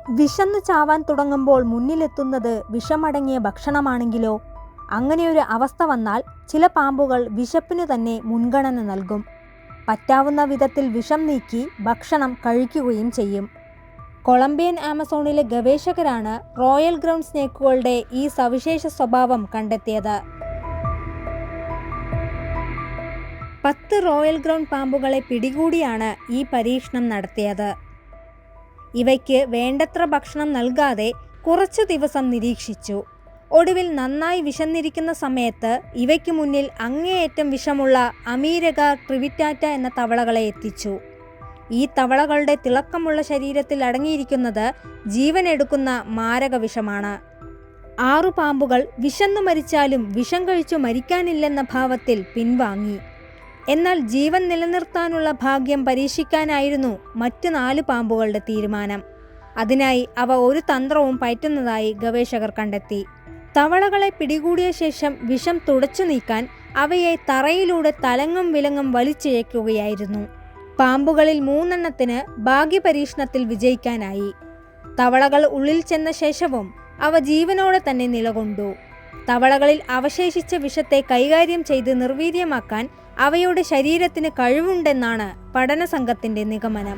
വിശന്നു ചാവാൻ തുടങ്ങുമ്പോൾ മുന്നിലെത്തുന്നത് വിഷമടങ്ങിയ ഭക്ഷണമാണെങ്കിലോ? അങ്ങനെയൊരു അവസ്ഥ വന്നാൽ ചില പാമ്പുകൾ വിശപ്പിനു തന്നെ മുൻഗണന നൽകും. പറ്റാവുന്ന വിധത്തിൽ വിഷം നീക്കി ഭക്ഷണം കഴിക്കുകയും ചെയ്യും. കൊളംബിയൻ ആമസോണിലെ ഗവേഷകരാണ് റോയൽ ഗ്രൗണ്ട് സ്നേക്കുകളുടെ ഈ സവിശേഷ സ്വഭാവം കണ്ടെത്തിയത്. 10 റോയൽ ഗ്രൗണ്ട് പാമ്പുകളെ പിടികൂടിയാണ് ഈ പരീക്ഷണം നടത്തിയത്. ഇവയ്ക്ക് വേണ്ടത്ര ഭക്ഷണം നൽകാതെ കുറച്ചു ദിവസം നിരീക്ഷിച്ചു. ഒടുവിൽ നന്നായി വിശന്നിരിക്കുന്ന സമയത്ത് ഇവയ്ക്ക് മുന്നിൽ അങ്ങേയറ്റം വിഷമുള്ള അമീരക ട്രിവിറ്റാറ്റ എന്ന തവളകളെ എത്തിച്ചു. ഈ തവളകളുടെ തിളക്കമുള്ള ശരീരത്തിൽ അടങ്ങിയിരിക്കുന്നത് ജീവനെടുക്കുന്ന മാരക വിഷമാണ്. 6 പാമ്പുകൾ വിശന്നു മരിച്ചാലും വിഷം കഴിച്ചു മരിക്കാനില്ലെന്ന ഭാവത്തിൽ പിൻവാങ്ങി. എന്നാൽ ജീവൻ നിലനിർത്താനുള്ള ഭാഗ്യം പരീക്ഷിക്കാനായിരുന്നു മറ്റ് 4 പാമ്പുകളുടെ തീരുമാനം. അതിനായി അവ ഒരു തന്ത്രവും പയറ്റുന്നതായി ഗവേഷകർ കണ്ടെത്തി. തവളകളെ പിടികൂടിയ ശേഷം വിഷം തുടച്ചു നീക്കാൻ അവയെ തറയിലൂടെ തലങ്ങും വിലങ്ങും വലിച്ചിഴയ്ക്കുകയായിരുന്നു. പാമ്പുകളിൽ 3 എണ്ണത്തിന് ഭാഗ്യപരീക്ഷണത്തിൽ വിജയിക്കാനായി. തവളകൾ ഉള്ളിൽ ചെന്ന ശേഷവും അവ ജീവനോടെ തന്നെ നിലകൊണ്ടു. തവളകളിൽ അവശേഷിച്ച വിഷത്തെ കൈകാര്യം ചെയ്ത് നിർവീര്യമാക്കാൻ അവയുടെ ശരീരത്തിന് കഴിവുണ്ടെന്നാണ് പഠന സംഘത്തിന്റെ നിഗമനം.